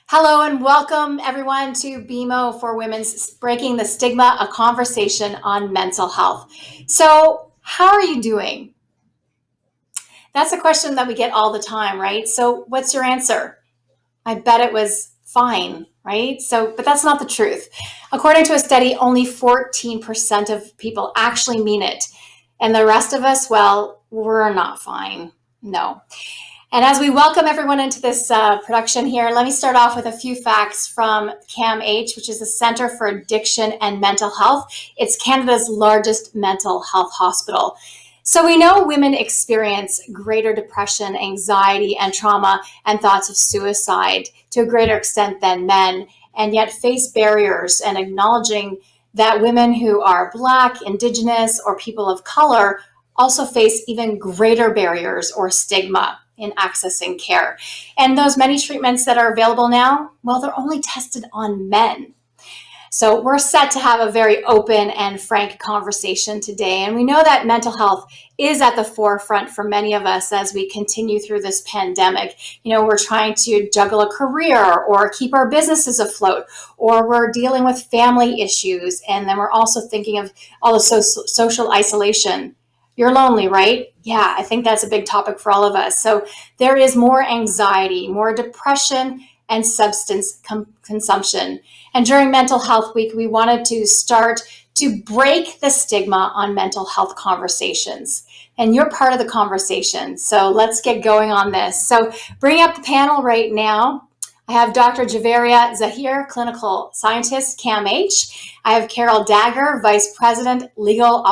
Hello and welcome everyone to BMO for Women's Breaking the Stigma, a conversation on mental health. So, how are you doing? That's a question that we get all the time, right? So, what's your answer? I bet it was fine, right? But that's not the truth. According to a study, only 14% of people actually mean it. And the rest of us, well, we're not fine. No. And as we welcome everyone into this production here, let me start off with a few facts from CAMH, which is the Centre for Addiction and Mental Health. It's Canada's largest mental health hospital. So we know women experience greater depression, anxiety, and trauma and thoughts of suicide to a greater extent than men, and yet face barriers. And acknowledging that women who are Black, Indigenous, or people of color also face even greater barriers or stigma in accessing care. And those many treatments that are available now, well, they're only tested on men. So we're set to have a very open and frank conversation today. And we know that mental health is at the forefront for many of us as we continue through this pandemic. We're trying to juggle a career or keep our businesses afloat, or we're dealing with family issues. And then we're also thinking of all the social isolation. You're lonely, right? Yeah, I think that's a big topic for all of us. So there is more anxiety, more depression, and substance consumption. And during Mental Health Week, we wanted to start to break the stigma on mental health conversations. And you're part of the conversation. So let's get going on this. So bring up the panel right now. I have Dr. Javeria Zahir, clinical scientist, CAMH. I have Carol Dagger, Vice President, Legal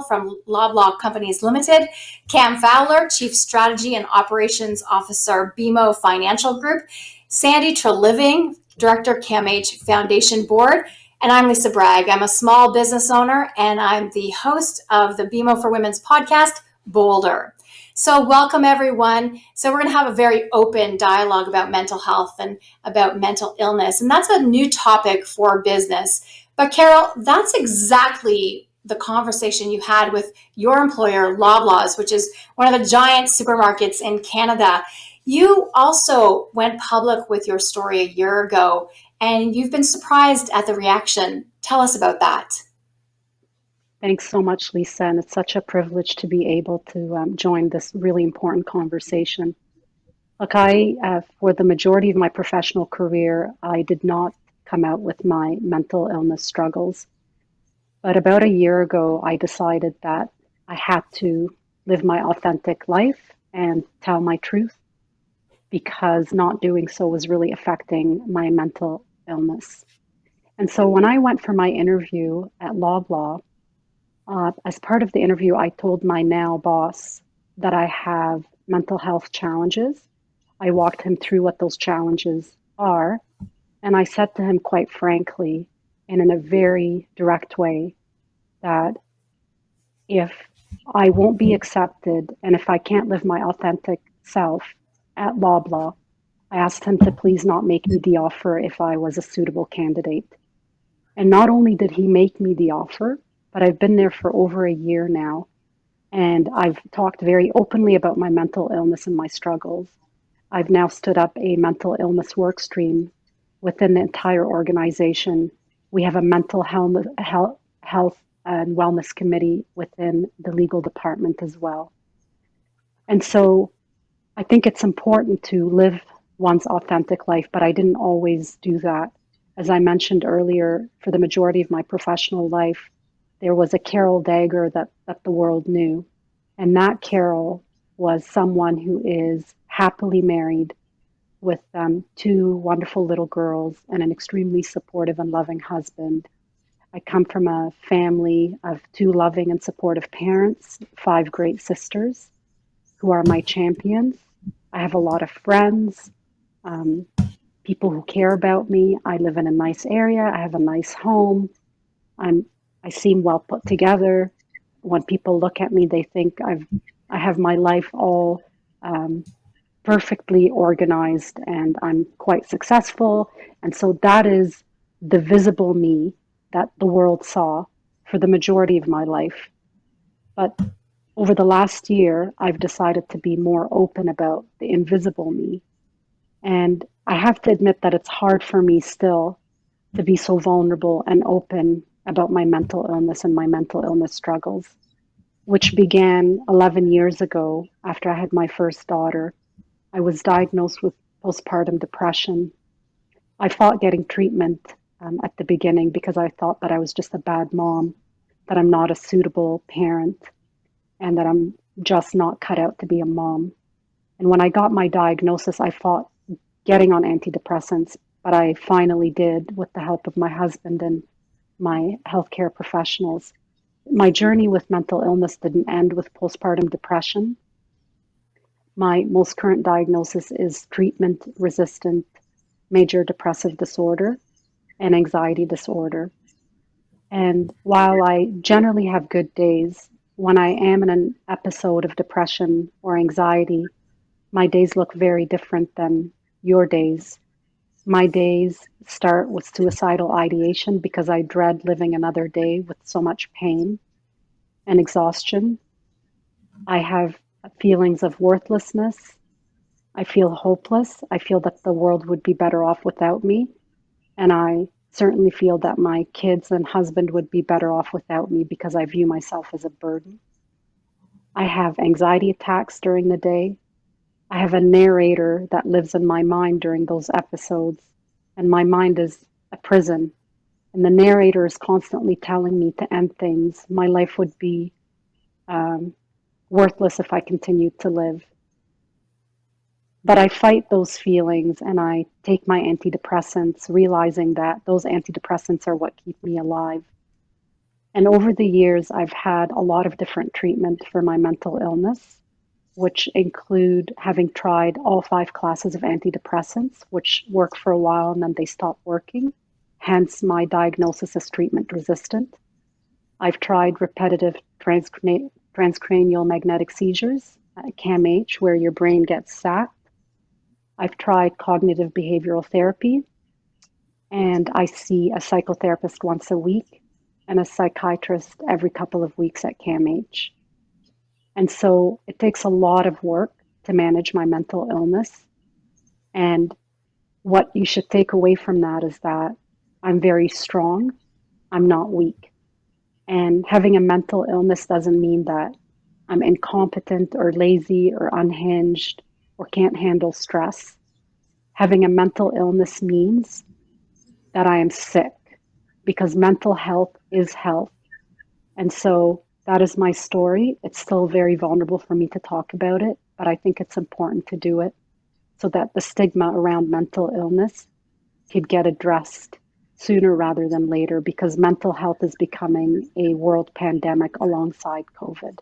from Loblaw Companies Limited. Cam Fowler, Chief Strategy and Operations Officer, BMO Financial Group. Sandy Treliving, Director, CAMH Foundation Board. And I'm Lisa Bragg. I'm a small business owner, and I'm the host of the BMO for Women's podcast, Bolder. So welcome, everyone. So we're going to have a very open dialogue about mental health and about mental illness. And that's a new topic for business. But Carol, that's exactly the conversation you had with your employer, Loblaws, which is one of the giant supermarkets in Canada. You also went public with your story a year ago, and you've been surprised at the reaction. Tell us about that. Thanks so much, Lisa, and it's such a privilege to be able to join this really important conversation. Look, for the majority of my professional career, I did not come out with my mental illness struggles. But about a year ago, I decided that I had to live my authentic life and tell my truth, because not doing so was really affecting my mental illness. And so when I went for my interview at Loblaw, as part of the interview, I told my now boss that I have mental health challenges. I walked him through what those challenges are. And I said to him quite frankly, and in a very direct way, that if I won't be accepted and if I can't live my authentic self at Loblaw, I asked him to please not make me the offer if I was a suitable candidate. And not only did he make me the offer, but I've been there for over a year now, and I've talked very openly about my mental illness and my struggles. I've now stood up a mental illness work stream within the entire organization. We have a mental health and wellness committee within the legal department as well. And so I think it's important to live one's authentic life, but I didn't always do that. As I mentioned earlier, for the majority of my professional life, there was a Carol Dagger that the world knew. And that Carol was someone who is happily married with two wonderful little girls and an extremely supportive and loving husband. I come from a family of two loving and supportive parents, five great sisters who are my champions. I have a lot of friends, people who care about me. I live in a nice area. I have a nice home. I seem well put together. When people look at me, they think I have my life all perfectly organized, and I'm quite successful. And so that is the visible me that the world saw for the majority of my life. But over the last year, I've decided to be more open about the invisible me. And I have to admit that it's hard for me still to be so vulnerable and open about my mental illness and my mental illness struggles, which began 11 years ago after I had my first daughter. I was diagnosed with postpartum depression. I fought getting treatment at the beginning because I thought that I was just a bad mom, that I'm not a suitable parent, and that I'm just not cut out to be a mom. And when I got my diagnosis, I fought getting on antidepressants, but I finally did with the help of my husband and my healthcare professionals. My journey with mental illness didn't end with postpartum depression. My most current diagnosis is treatment resistant major depressive disorder and anxiety disorder. And while I generally have good days, when I am in an episode of depression or anxiety, my days look very different than your days. My days start with suicidal ideation because I dread living another day with so much pain and exhaustion. I have feelings of worthlessness. I feel hopeless. I feel that the world would be better off without me. And I certainly feel that my kids and husband would be better off without me because I view myself as a burden. I have anxiety attacks during the day. I have a narrator that lives in my mind during those episodes, and my mind is a prison. And the narrator is constantly telling me to end things. My life would be um, worthless if I continued to live. But I fight those feelings and I take my antidepressants, realizing that those antidepressants are what keep me alive. And over the years, I've had a lot of different treatment for my mental illness, which include having tried all 5 classes of antidepressants, which work for a while and then they stop working, hence my diagnosis as treatment resistant. I've tried repetitive transcranial magnetic seizures, CAMH, where your brain gets sapped. I've tried cognitive behavioral therapy, and I see a psychotherapist once a week and a psychiatrist every couple of weeks at CAMH. And so it takes a lot of work to manage my mental illness. And what you should take away from that is that I'm very strong, I'm not weak. And having a mental illness doesn't mean that I'm incompetent or lazy or unhinged or can't handle stress. Having a mental illness means that I am sick because mental health is health. And so that is my story. It's still very vulnerable for me to talk about it, but I think it's important to do it so that the stigma around mental illness could get addressed sooner rather than later because mental health is becoming a world pandemic alongside COVID.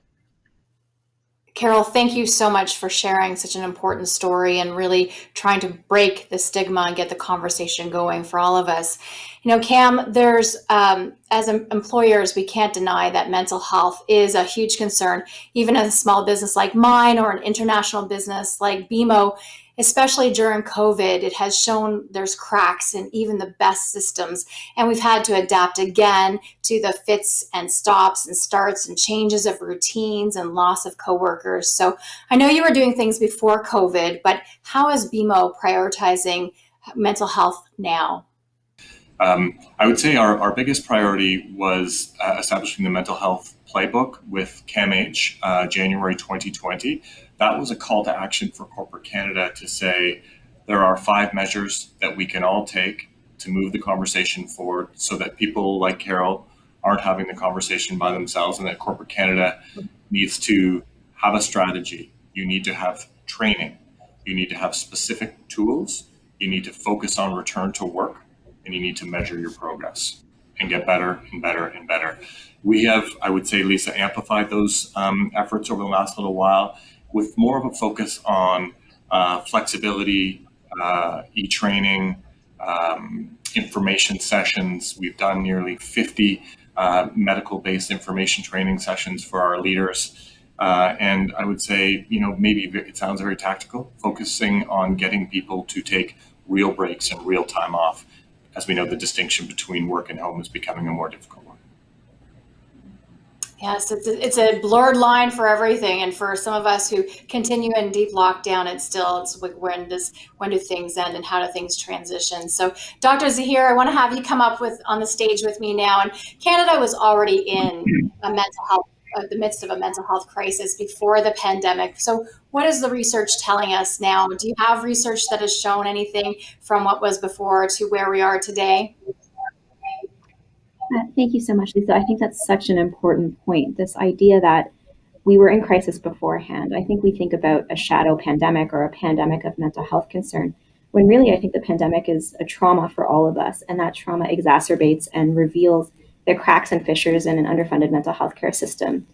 Carol, thank you so much for sharing such an important story and really trying to break the stigma and get the conversation going for all of us. You know, Cam, there's, as employers, we can't deny that mental health is a huge concern, even as a small business like mine or an international business like BMO. Especially during COVID, it has shown there's cracks in even the best systems. And we've had to adapt again to the fits and stops and starts and changes of routines and loss of coworkers. So I know you were doing things before COVID, but how is BMO prioritizing mental health now? I would say our biggest priority was establishing the mental health playbook with CAMH January 2020. That was a call to action for corporate Canada to say there are 5 measures that we can all take to move the conversation forward so that people like Carol aren't having the conversation by themselves, and that corporate Canada needs to have a strategy. You need to have training. You need to have specific tools. You need to focus on return to work, and you need to measure your progress and get better and better and better. We have, I would say, Lisa, amplified those efforts over the last little while with more of a focus on flexibility, e-training, information sessions. We've done nearly 50 medical-based information training sessions for our leaders. And I would say, maybe it sounds very tactical, focusing on getting people to take real breaks and real time off. As we know, the distinction between work and home is becoming a more difficult one. Yes, it's a blurred line for everything, and for some of us who continue in deep lockdown, it's like when do things end and how do things transition? So, Dr. Zahir, I want to have you come up with on the stage with me now. And Canada was already in a mental health the midst of a mental health crisis before the pandemic. So, what is the research telling us now? Do you have research that has shown anything from what was before to where we are today? Thank you so much, Lisa. I think that's such an important point. This idea that we were in crisis beforehand. I think we think about a shadow pandemic or a pandemic of mental health concern, when really I think the pandemic is a trauma for all of us, and that trauma exacerbates and reveals the cracks and fissures in an underfunded mental health care system.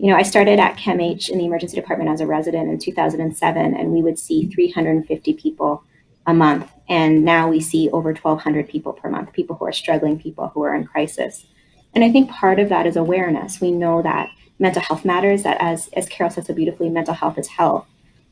I started at CAMH in the emergency department as a resident in 2007, and we would see 350 people a month. And now we see over 1,200 people per month, people who are struggling, people who are in crisis. And I think part of that is awareness. We know that mental health matters, that as Carol said so beautifully, mental health is health,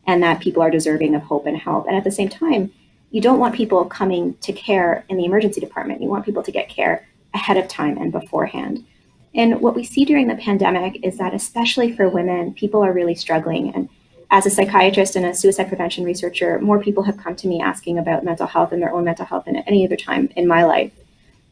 and that people are deserving of hope and help. And at the same time, you don't want people coming to care in the emergency department. You want people to get care ahead of time and beforehand. And what we see during the pandemic is that, especially for women, people are really struggling. And as a psychiatrist and a suicide prevention researcher, more people have come to me asking about mental health and their own mental health than at any other time in my life.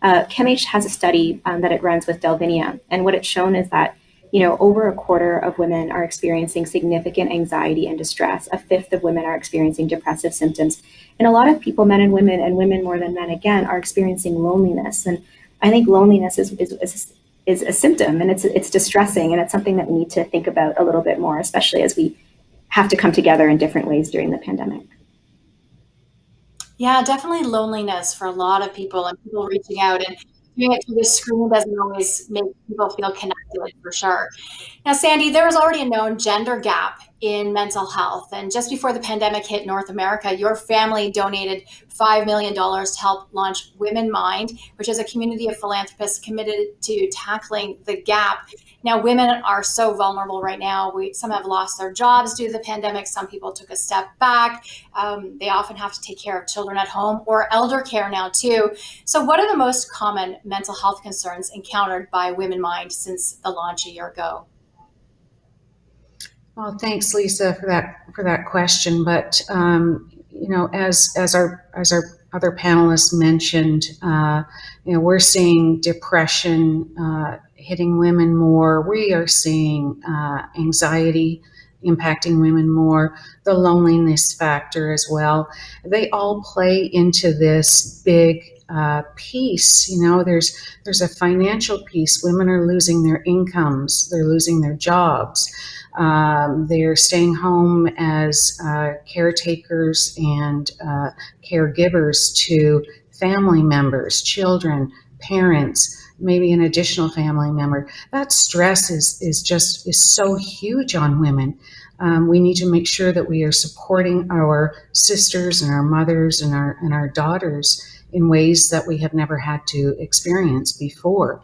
CAMH has a study that it runs with Delvinia, and what it's shown is that over a quarter of women are experiencing significant anxiety and distress. A fifth of women are experiencing depressive symptoms, and a lot of people, men and women more than men again, are experiencing loneliness. And I think loneliness is a symptom, and it's distressing, and it's something that we need to think about a little bit more, especially as we have to come together in different ways during the pandemic. Yeah, definitely loneliness for a lot of people, and people reaching out and doing it through the screen doesn't always make people feel connected, for sure. Now, Sandy, there was already a known gender gap in mental health. And just before the pandemic hit North America, your family donated $5 million to help launch Women Mind, which is a community of philanthropists committed to tackling the gap. Now, women are so vulnerable right now. Some have lost their jobs due to the pandemic. Some people took a step back. They often have to take care of children at home or elder care now, too. So what are the most common mental health concerns encountered by Women Mind since the launch a year ago? Well, thanks, Lisa, for that question. But as our other panelists mentioned, we're seeing depression hitting women more. We are seeing anxiety impacting women more. The loneliness factor as well. They all play into this big piece. There's a financial piece. Women are losing their incomes. They're losing their jobs. They're staying home as caretakers and caregivers to family members, children, parents, maybe an additional family member. That stress is so huge on women. We need to make sure that we are supporting our sisters and our mothers and our daughters in ways that we have never had to experience before.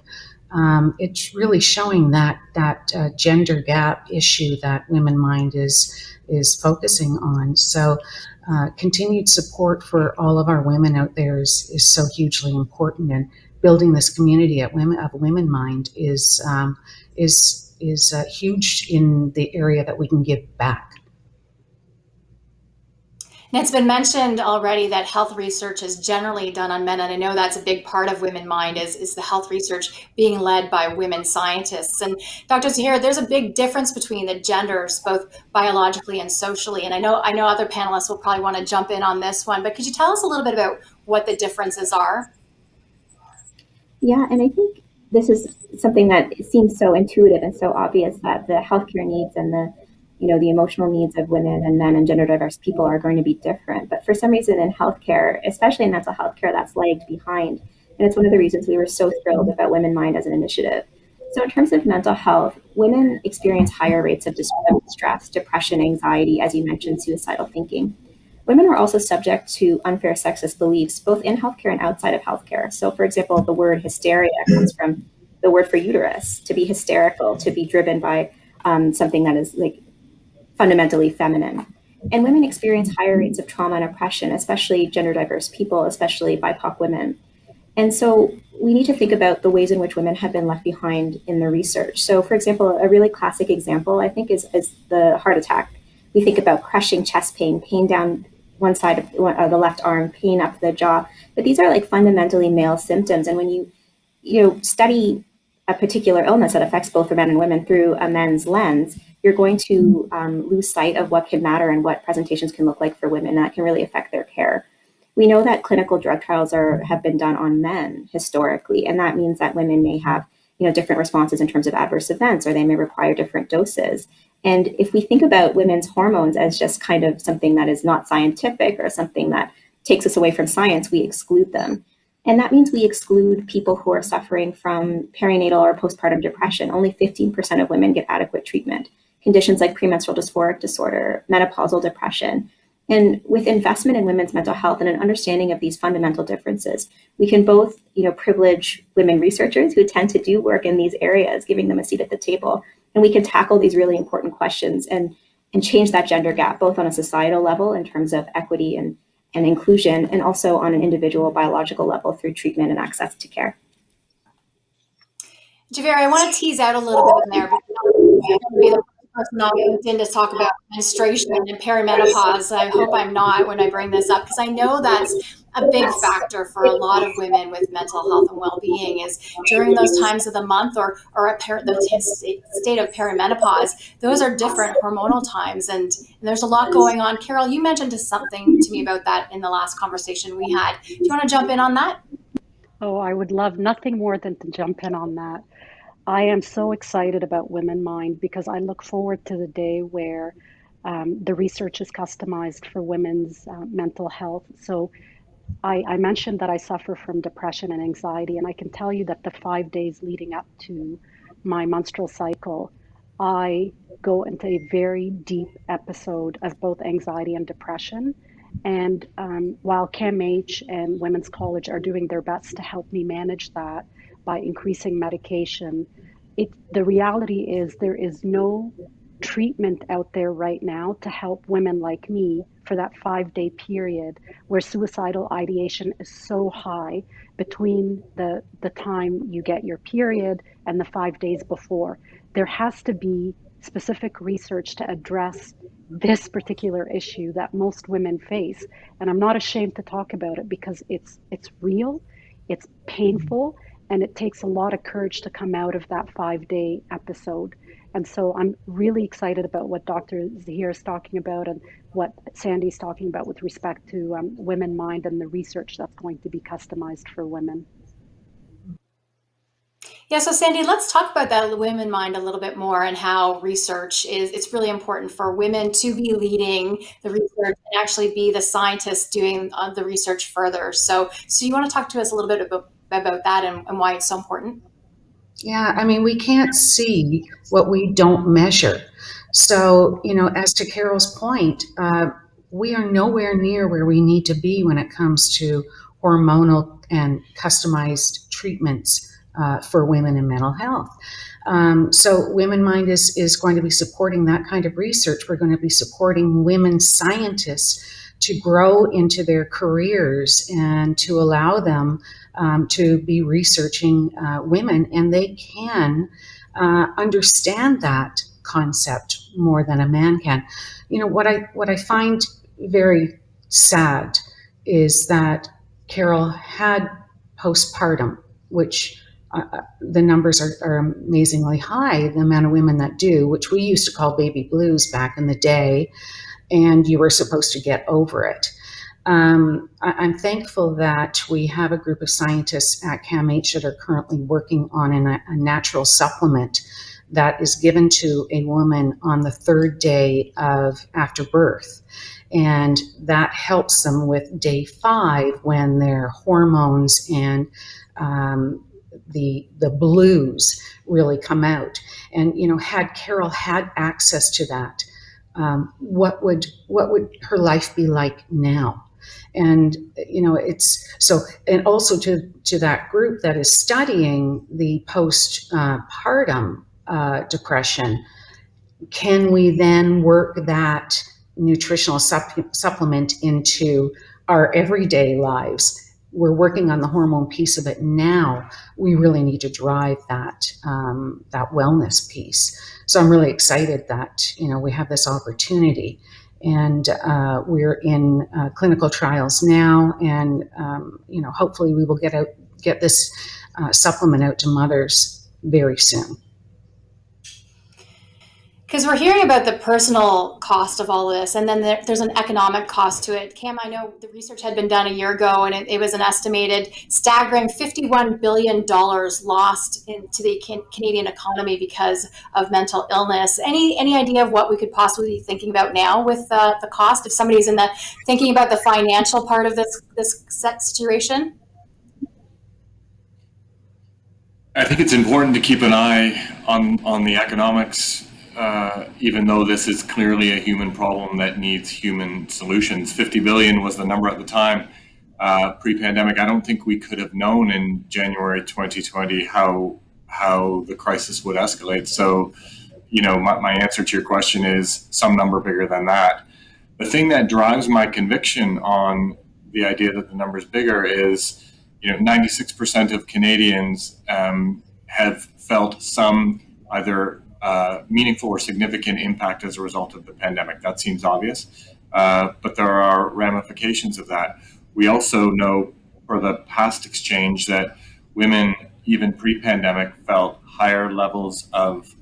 It's really showing that gender gap issue that Women Mind is focusing on. So continued support for all of our women out there is so hugely important, and building this community of Women Mind is huge in the area that we can give back. And it's been mentioned already that health research is generally done on men, and I know that's a big part of Women Mind is the health research being led by women scientists. And Dr. Zahir, there's a big difference between the genders, both biologically and socially. And I know other panelists will probably want to jump in on this one, but could you tell us a little bit about what the differences are? Yeah, and I think this is something that seems so intuitive and so obvious, that the healthcare needs and the emotional needs of women and men and gender diverse people are going to be different. But for some reason in healthcare, especially in mental health care, that's lagged behind. And it's one of the reasons we were so thrilled about Women Mind as an initiative. So in terms of mental health, women experience higher rates of stress, depression, anxiety, as you mentioned, suicidal thinking. Women are also subject to unfair sexist beliefs, both in healthcare and outside of healthcare. So for example, the word hysteria comes from the word for uterus, to be hysterical, to be driven by something that is like fundamentally feminine. And women experience higher rates of trauma and oppression, especially gender diverse people, especially BIPOC women. And so we need to think about the ways in which women have been left behind in the research. So, for example, a really classic example, I think, is the heart attack. We think about crushing chest pain, pain down one side of the left arm, pain up the jaw. But these are like fundamentally male symptoms. And when you study a particular illness that affects both men and women through a men's lens, you're going to lose sight of what can matter and what presentations can look like for women that can really affect their care. We know that clinical drug trials have been done on men historically, and that means that women may have different responses in terms of adverse events, or they may require different doses. And if we think about women's hormones as just kind of something that is not scientific or something that takes us away from science, we exclude them. And that means we exclude people who are suffering from perinatal or postpartum depression. Only 15% of women get adequate treatment. Conditions like premenstrual dysphoric disorder, menopausal depression. And with investment in women's mental health and an understanding of these fundamental differences, we can both, privilege women researchers who tend to do work in these areas, giving them a seat at the table. And we can tackle these really important questions and change that gender gap, both on a societal level in terms of equity and inclusion, and also on an individual biological level through treatment and access to care. Javier, I want to tease out a little bit in there because I'm going to be the person on LinkedIn to talk about menstruation and perimenopause. I hope I'm not when I bring this up, because I know that's a big factor for a lot of women with mental health and well-being is during those times of the month or the state of perimenopause. Those are different hormonal times, and there's a lot going on. Carol, you mentioned something to me about that in the last conversation we had. Do you want to jump in on that? Oh, I would love nothing more than to jump in on that. I am so excited about Women Mind because I look forward to the day where the research is customized for women's mental health. So I mentioned that I suffer from depression and anxiety, and I can tell you that the 5 days leading up to my menstrual cycle, I go into a very deep episode of both anxiety and depression. And while CAMH and Women's College are doing their best to help me manage that by increasing medication, the reality is there is no treatment out there right now to help women like me for that 5 day period where suicidal ideation is so high between the time you get your period and the 5 days before. There has to be specific research to address this particular issue that most women face. And I'm not ashamed to talk about it because it's real, it's painful, and it takes a lot of courage to come out of that 5 day episode. And so I'm really excited about what Dr. Zahir is talking about and what Sandy's talking about with respect to Women Mind and the research that's going to be customized for women. Yeah, so Sandy, let's talk about that Women Mind a little bit more and how research it's really important for women to be leading the research and actually be the scientists doing the research further. So you want to talk to us a little bit about that and why it's so important? Yeah, I mean, we can't see what we don't measure. So, as to Carol's point, we are nowhere near where we need to be when it comes to hormonal and customized treatments for women in mental health. So Women Mind is going to be supporting that kind of research. We're going to be supporting women scientists to grow into their careers and to allow them to be researching women, and they can understand that concept more than a man can. What I find very sad is that Carol had postpartum, which the numbers are amazingly high, the amount of women that do, which we used to call baby blues back in the day, and you were supposed to get over it. I'm thankful that we have a group of scientists at CAMH that are currently working on a natural supplement that is given to a woman on the 3rd day of after birth. And that helps them with day 5 when their hormones and the blues really come out. And had Carol had access to that, what would her life be like now? And it's so, and also to that group that is studying the postpartum depression, can we then work that nutritional supplement into our everyday lives we're working on the hormone piece of it now. We really need to drive that that wellness piece. So I'm really excited that we have this opportunity, and we're in clinical trials now, and hopefully we will get this supplement out to mothers very soon. Because we're hearing about the personal cost of all this, and then there's an economic cost to it. Cam, I know the research had been done a year ago, and it was an estimated staggering $51 billion lost into the Canadian economy because of mental illness. Any idea of what we could possibly be thinking about now with the cost? If somebody's thinking about the financial part of this set situation? I think it's important to keep an eye on the economics. Even though this is clearly a human problem that needs human solutions. 50 billion was the number at the time, pre-pandemic. I don't think we could have known in January 2020 how the crisis would escalate. So, my answer to your question is some number bigger than that. The thing that drives my conviction on the idea that the number is bigger is, 96% of Canadians have felt some either meaningful or significant impact as a result of the pandemic. That seems obvious, but there are ramifications of that. We also know for the past exchange that women, even pre-pandemic, felt higher levels of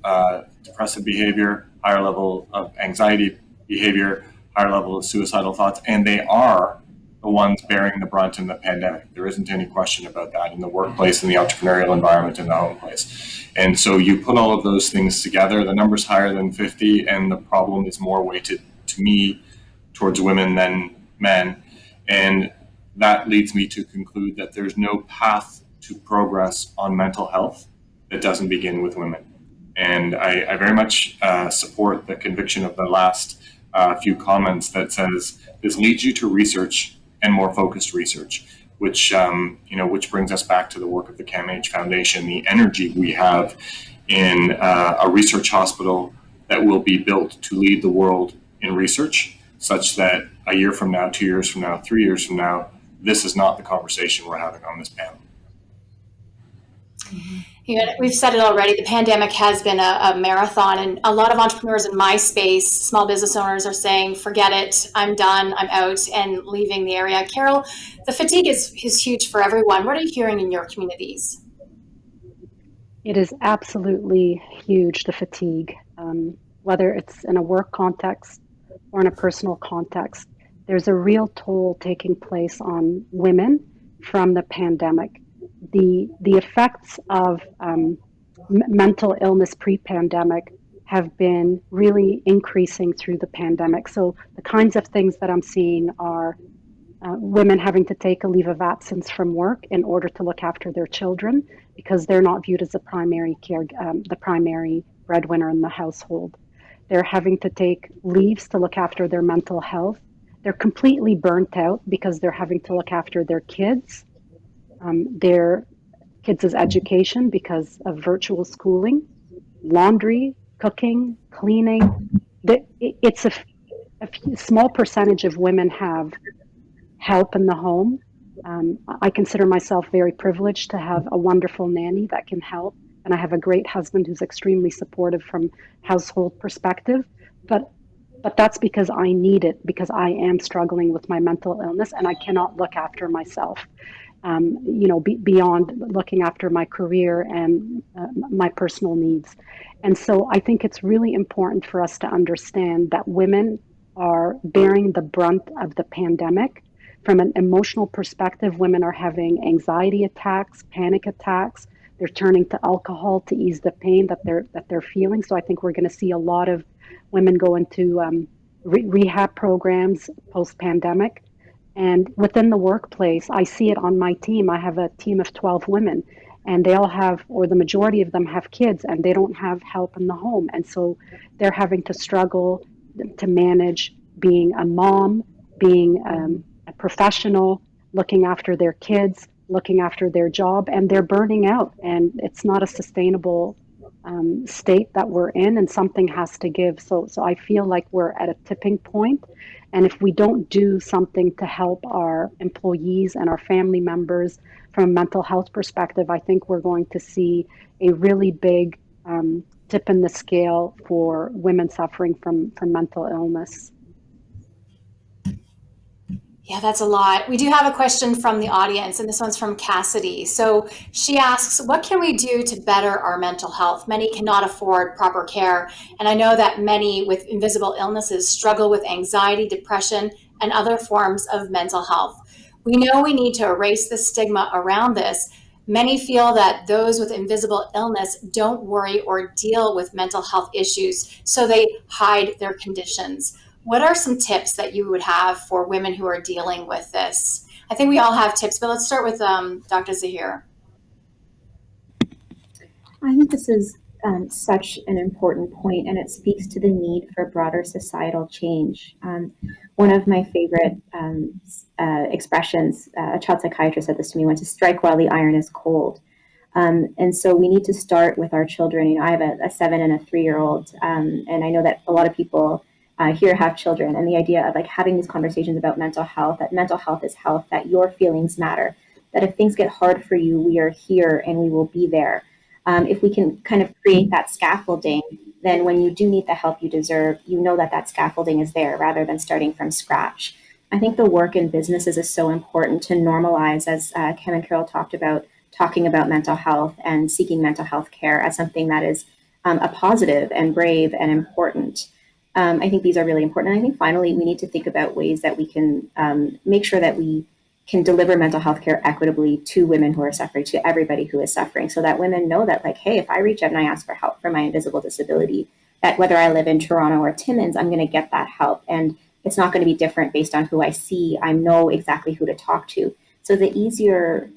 depressive behavior, higher level of anxiety behavior, higher level of suicidal thoughts, and they are the ones bearing the brunt in the pandemic. There isn't any question about that in the workplace, in the entrepreneurial environment, in the home place. And so you put all of those things together, the number's higher than 50, and the problem is more weighted, to me, towards women than men. And that leads me to conclude that there's no path to progress on mental health that doesn't begin with women. And I very much support the conviction of the last few comments that says this leads you to research and more focused research, which brings us back to the work of the CAMH Foundation, the energy we have in a research hospital that will be built to lead the world in research, such that a year from now, 2 years from now, 3 years from now, this is not the conversation we're having on this panel. Mm-hmm. We've said it already. The pandemic has been a marathon, and a lot of entrepreneurs in my space, small business owners, are saying, forget it, I'm done, I'm out, and leaving the area. Carol, the fatigue is huge for everyone. What are you hearing in your communities? It is absolutely huge, the fatigue, whether it's in a work context or in a personal context. There's a real toll taking place on women from the pandemic. The effects of mental illness pre-pandemic have been really increasing through the pandemic. So the kinds of things that I'm seeing are women having to take a leave of absence from work in order to look after their children because they're not viewed as the primary breadwinner in the household. They're having to take leaves to look after their mental health. They're completely burnt out because they're having to look after their kids. Their kids' education because of virtual schooling, laundry, cooking, cleaning. It's a small percentage of women have help in the home. I consider myself very privileged to have a wonderful nanny that can help, and I have a great husband who's extremely supportive from household perspective. But that's because I need it, because I am struggling with my mental illness and I cannot look after myself. Beyond looking after my career and my personal needs. And so I think it's really important for us to understand that women are bearing the brunt of the pandemic. From an emotional perspective, women are having anxiety attacks, panic attacks. They're turning to alcohol to ease the pain that they're feeling. So I think we're going to see a lot of women go into rehab programs post-pandemic. And within the workplace, I see it on my team. I have a team of 12 women, and they all have, or the majority of them have kids, and they don't have help in the home. And so they're having to struggle to manage being a mom, being a professional, looking after their kids, looking after their job, and they're burning out. And it's not a sustainable state that we're in, and something has to give. So I feel like we're at a tipping point, and if we don't do something to help our employees and our family members from a mental health perspective, I think we're going to see a really big tip in the scale for women suffering from mental illness. Yeah, that's a lot. We do have a question from the audience, and this one's from Cassidy. So she asks, what can we do to better our mental health? Many cannot afford proper care. And I know that many with invisible illnesses struggle with anxiety, depression, and other forms of mental health. We know we need to erase the stigma around this. Many feel that those with invisible illness don't worry or deal with mental health issues, so they hide their conditions. What are some tips that you would have for women who are dealing with this? I think we all have tips, but let's start with Dr. Zahir. I think this is such an important point, and it speaks to the need for broader societal change. One of my favorite expressions, a child psychiatrist said this to me once, to strike while the iron is cold. And so we need to start with our children. You know, I have a 7 and a 3-year-old, and I know that a lot of people here have children, and the idea of like having these conversations about mental health, that mental health is health, that your feelings matter, that if things get hard for you, we are here and we will be there. If we can kind of create that scaffolding, then when you do need the help you deserve, you know that that scaffolding is there rather than starting from scratch. I think the work in businesses is so important to normalize, as Kim and Carol talked about, talking about mental health and seeking mental health care as something that is a positive and brave and important. I think these are really important. And I think finally, we need to think about ways that we can make sure that we can deliver mental health care equitably to women who are suffering, to everybody who is suffering, so that women know that, like, hey, if I reach out and I ask for help for my invisible disability, that whether I live in Toronto or Timmins, I'm going to get that help. And it's not going to be different based on who I see. I know exactly who to talk to. So the easier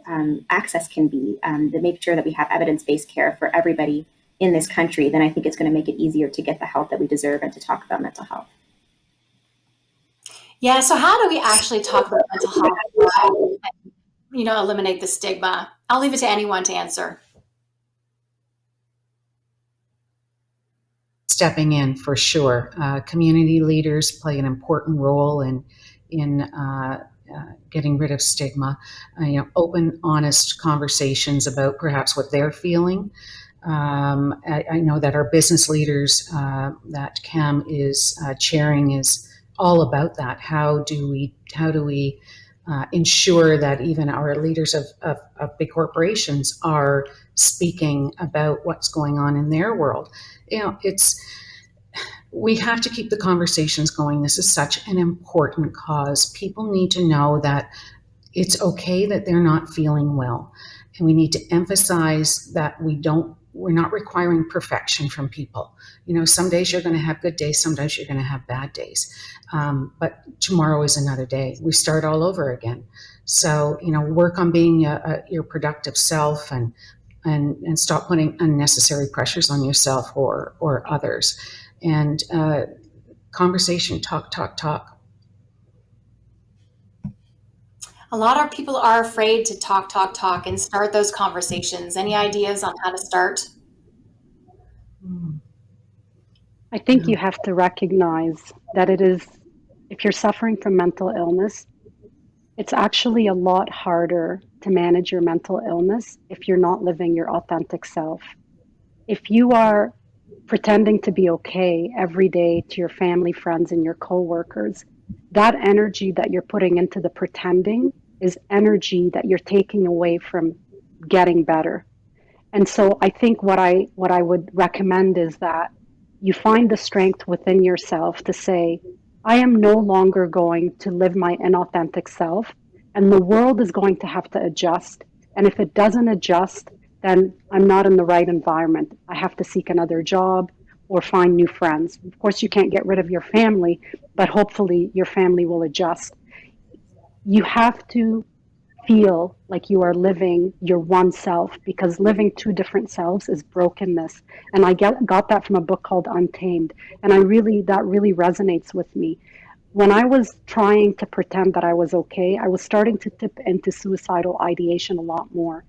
access can be, to make sure that we have evidence-based care for everybody in this country, then I think it's going to make it easier to get the help that we deserve and to talk about mental health. Yeah, so how do we actually talk about mental health and, eliminate the stigma? I'll leave it to anyone to answer. Stepping in for sure. Community leaders play an important role in getting rid of stigma. Open, honest conversations about perhaps what they're feeling. I know that our business leaders that Cam is chairing is all about that. How do we ensure that even our leaders of big corporations are speaking about what's going on in their world? We have to keep the conversations going. This is such an important cause. People need to know that it's okay that they're not feeling well. And we need to emphasize that we're not requiring perfection from people. Some days you're going to have good days, some days you're going to have bad days. But tomorrow is another day. We start all over again. So, work on being your productive self and stop putting unnecessary pressures on yourself or others. And conversation, talk. A lot of people are afraid to talk and start those conversations. Any ideas on how to start? I think you have to recognize that if you're suffering from mental illness, it's actually a lot harder to manage your mental illness if you're not living your authentic self. If you are pretending to be okay every day to your family, friends, and your coworkers, that energy that you're putting into the pretending is energy that you're taking away from getting better. And so I think what I would recommend is that you find the strength within yourself to say, I am no longer going to live my inauthentic self, and the world is going to have to adjust. And if it doesn't adjust, then I'm not in the right environment. I have to seek another job or find new friends. Of course, you can't get rid of your family, but hopefully your family will adjust. You have to feel like you are living your one self, because living two different selves is brokenness. And I got that from a book called Untamed. And that really resonates with me. When I was trying to pretend that I was okay, I was starting to tip into suicidal ideation a lot more.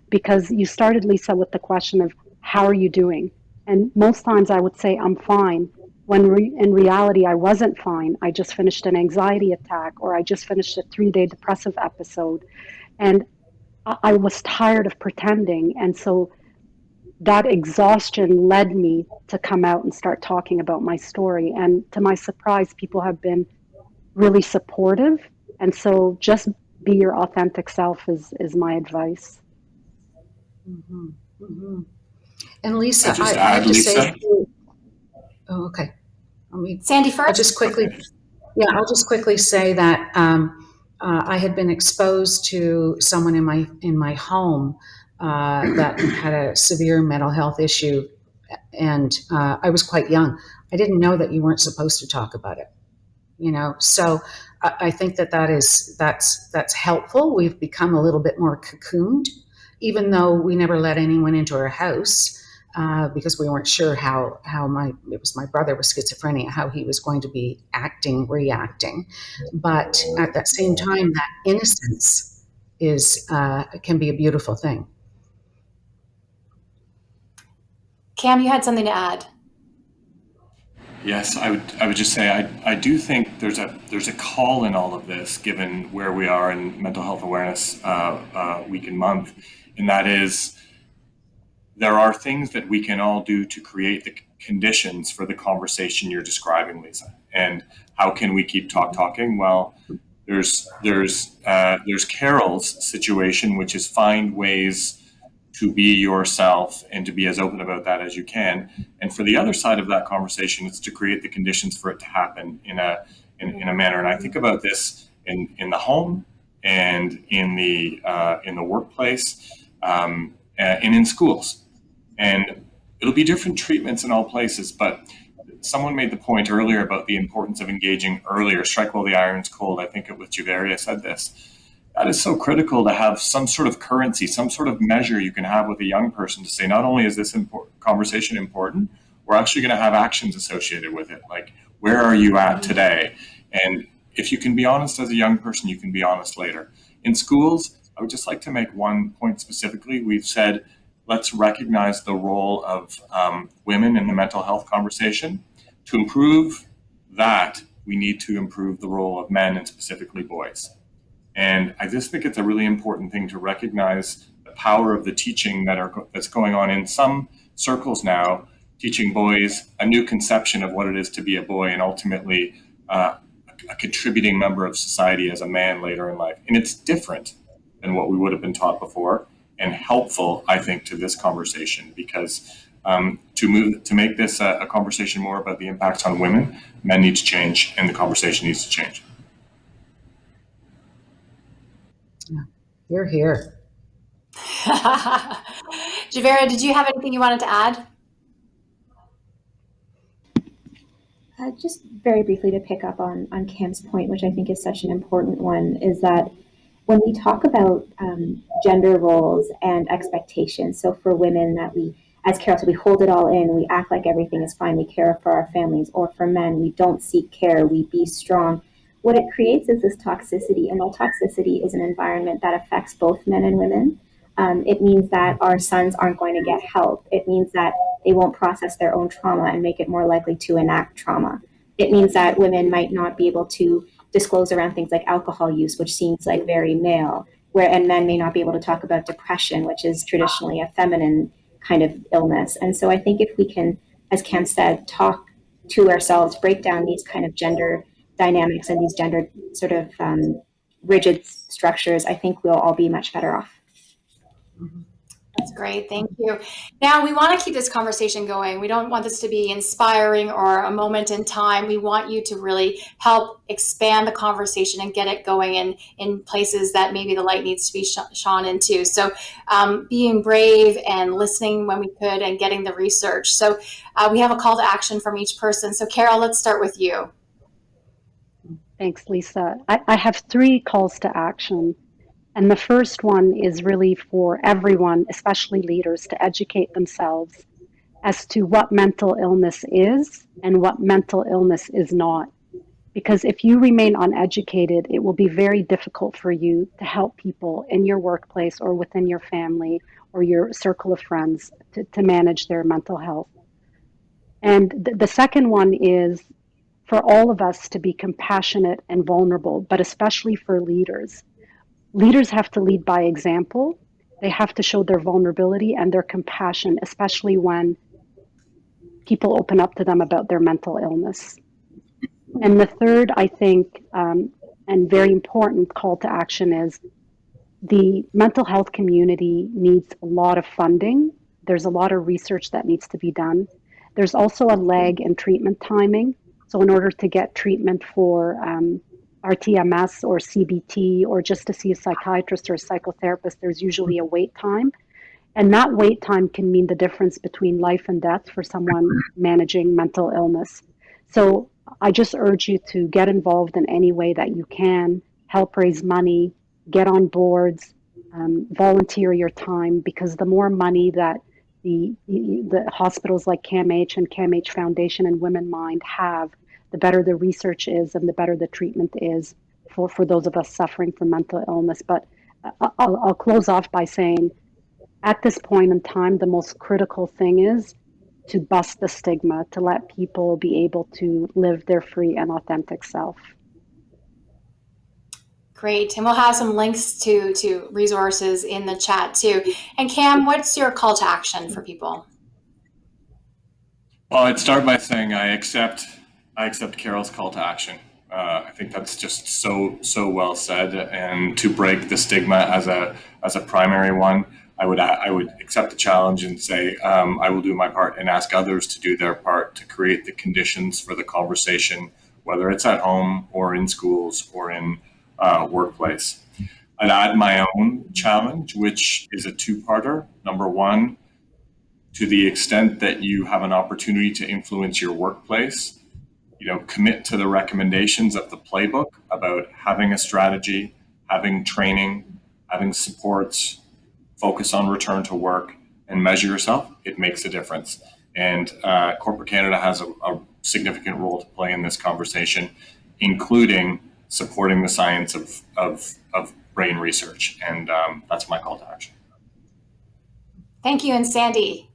Because you started, Lisa, with the question of, how are you doing? And most times I would say I'm fine, when in reality I wasn't fine. I just finished an anxiety attack, or I just finished a 3-day depressive episode. And I was tired of pretending. And so that exhaustion led me to come out and start talking about my story. And to my surprise, people have been really supportive. And so just be your authentic self is my advice. Mm-hmm. Mm-hmm. And Lisa, I just I have add, to say, Lisa. oh, okay. Sandy I'll first. just quickly, yeah, I'll just quickly say that I had been exposed to someone in my home that had a severe mental health issue, and I was quite young. I didn't know that you weren't supposed to talk about it. So I think that's helpful. We've become a little bit more cocooned, even though we never let anyone into our house. Because we weren't sure how it was my brother with schizophrenia, how he was going to be reacting. But at that same time, that innocence can be a beautiful thing. Cam, you had something to add. Yes, I would just say I do think there's a call in all of this, given where we are in Mental Health Awareness Week and Month, and that is there are things that we can all do to create the conditions for the conversation you're describing, Lisa. And how can we keep talking? Well, there's Carol's situation, which is find ways to be yourself and to be as open about that as you can. And for the other side of that conversation, it's to create the conditions for it to happen in a manner. And I think about this in the home and in the workplace and in schools. And it'll be different treatments in all places, but someone made the point earlier about the importance of engaging earlier. Strike while the iron's cold. I think it was Juveria said this. That is so critical, to have some sort of currency, some sort of measure you can have with a young person to say, not only is this conversation important, we're actually going to have actions associated with it. Like, where are you at today? And if you can be honest as a young person, you can be honest later. In schools, I would just like to make one point specifically. We've said, let's recognize the role of women in the mental health conversation. To improve that, we need to improve the role of men, and specifically boys. And I just think it's a really important thing to recognize the power of the teaching that's going on in some circles now, teaching boys a new conception of what it is to be a boy, and ultimately a contributing member of society as a man later in life. And it's different than what we would have been taught before, and helpful, I think, to this conversation, because to make this a conversation more about the impacts on women, men need to change, and the conversation needs to change. Yeah, you're here. Juveria, did you have anything you wanted to add? Just very briefly to pick up on Cam's point, which I think is such an important one, is that when we talk about gender roles and expectations, so for women that we, as Carol said, we hold it all in, we act like everything is fine, we care for our families, or for men, we don't seek care, we be strong. What it creates is this toxicity, and that toxicity is an environment that affects both men and women. It means that our sons aren't going to get help. It means that they won't process their own trauma and make it more likely to enact trauma. It means that women might not be able to disclose around things like alcohol use, which seems like very male, and men may not be able to talk about depression, which is traditionally a feminine kind of illness. And so I think if we can, as Cam said, talk to ourselves, break down these kind of gender dynamics and these gender sort of rigid structures, I think we'll all be much better off. That's great. Thank you. Now, we want to keep this conversation going. We don't want this to be inspiring or a moment in time. We want you to really help expand the conversation and get it going in places that maybe the light needs to be shone into. So being brave and listening when we could and getting the research. So we have a call to action from each person. So Carol, let's start with you. Thanks, Lisa. I have 3 calls to action. And the first one is really for everyone, especially leaders, to educate themselves as to what mental illness is and what mental illness is not. Because if you remain uneducated, it will be very difficult for you to help people in your workplace or within your family or your circle of friends to manage their mental health. And the second one is for all of us to be compassionate and vulnerable, but especially for leaders. Leaders have to lead by example. They have to show their vulnerability and their compassion, especially when people open up to them about their mental illness. And the third, I think, and very important call to action is the mental health community needs a lot of funding. There's a lot of research that needs to be done. There's also a lag in treatment timing. So, in order to get treatment for RTMS or CBT or just to see a psychiatrist or a psychotherapist, there's usually a wait time. And that wait time can mean the difference between life and death for someone managing mental illness. So, I just urge you to get involved in any way that you can, help raise money, get on boards, volunteer your time, because the more money that the hospitals like CAMH and CAMH Foundation and Women Mind have, the better the research is and the better the treatment is for those of us suffering from mental illness. But I'll close off by saying, at this point in time, the most critical thing is to bust the stigma, to let people be able to live their free and authentic self. Great. And we'll have some links to resources in the chat too. And Cam, what's your call to action for people? Well, I'd start by saying I accept Carol's call to action. I think that's just so well said. And to break the stigma as a primary one, I would accept the challenge and say I will do my part and ask others to do their part to create the conditions for the conversation, whether it's at home or in schools or in workplace. I'd add my own challenge, which is a two-parter. Number one, to the extent that you have an opportunity to influence your workplace, commit to the recommendations of the playbook about having a strategy, having training, having supports, focus on return to work, and measure yourself. It makes a difference. And Corporate Canada has a significant role to play in this conversation, including supporting the science of brain research. And that's my call to action. Thank you. And Sandy?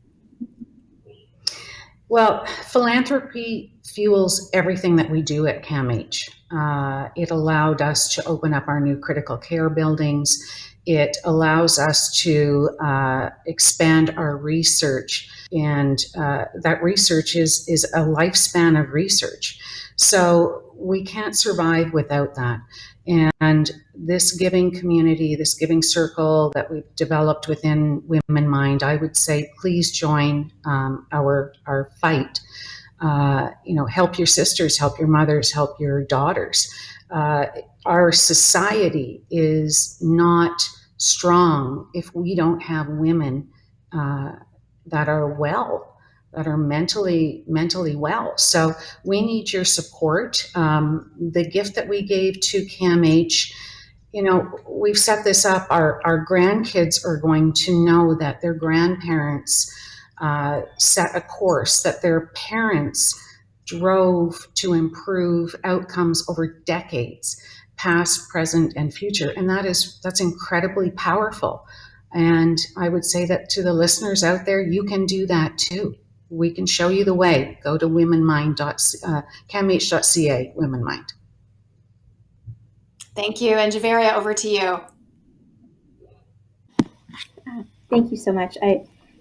Well, philanthropy fuels everything that we do at CAMH. It allowed us to open up our new critical care buildings. It allows us to expand our research, and that research is a lifespan of research. So we can't survive without that. And this giving community, this giving circle that we've developed within Women Mind, I would say, please join our fight. Help your sisters, help your mothers, help your daughters. Our society is not strong if we don't have women that are well, that are mentally well. So we need your support. The gift that we gave to CAMH, we've set this up. Our grandkids are going to know that their grandparents set a course, that their parents drove to improve outcomes over decades, past, present, and future. And that's incredibly powerful. And I would say that to the listeners out there, you can do that too. We can show you the way. Go to camh.ca, Women Mind. Thank you. And Javeria, over to you. Thank you so much.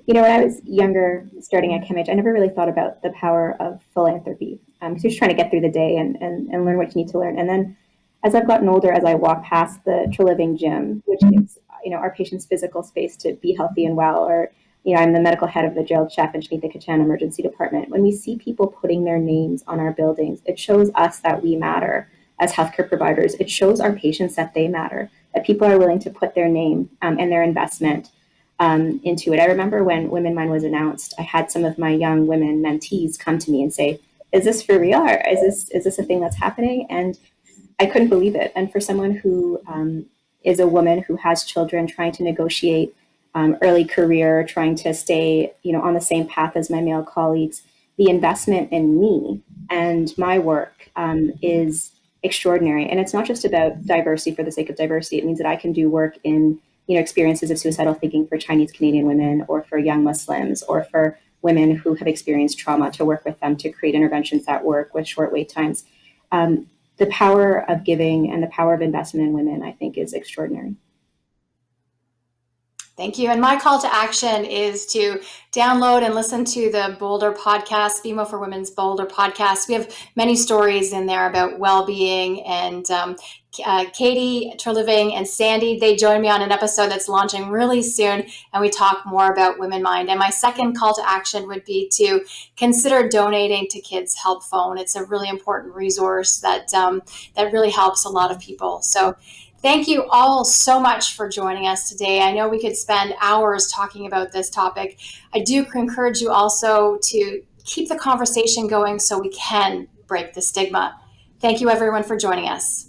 When I was younger, starting at CAMH, I never really thought about the power of philanthropy. So just trying to get through the day and learn what you need to learn. And then as I've gotten older, as I walk past the Treliving Gym, which gives our patients physical space to be healthy and well, or I'm the medical head of the jail chef in Shnita Kachan Emergency Department. When we see people putting their names on our buildings, it shows us that we matter as healthcare providers. It shows our patients that they matter, that people are willing to put their name and their investment into it. I remember when Women Mind was announced, I had some of my young women mentees come to me and say, "Is this for real? Is this a thing that's happening?" And I couldn't believe it. And for someone who is a woman who has children, trying to negotiate early career, trying to stay, on the same path as my male colleagues, the investment in me and my work is extraordinary. And it's not just about diversity for the sake of diversity. It means that I can do work in, experiences of suicidal thinking for Chinese Canadian women, or for young Muslims, or for women who have experienced trauma to work with them to create interventions that work with short wait times. The power of giving and the power of investment in women, I think, is extraordinary. Thank you. And my call to action is to download and listen to the Bolder podcast, BMO for Women's Bolder podcast. We have many stories in there about well-being, and Katie Terliving and Sandy, they joined me on an episode that's launching really soon, and we talk more about Women Mind. And my second call to action would be to consider donating to Kids Help Phone. It's a really important resource that really helps a lot of people. So thank you all so much for joining us today. I know we could spend hours talking about this topic. I do encourage you also to keep the conversation going so we can break the stigma. Thank you, everyone, for joining us.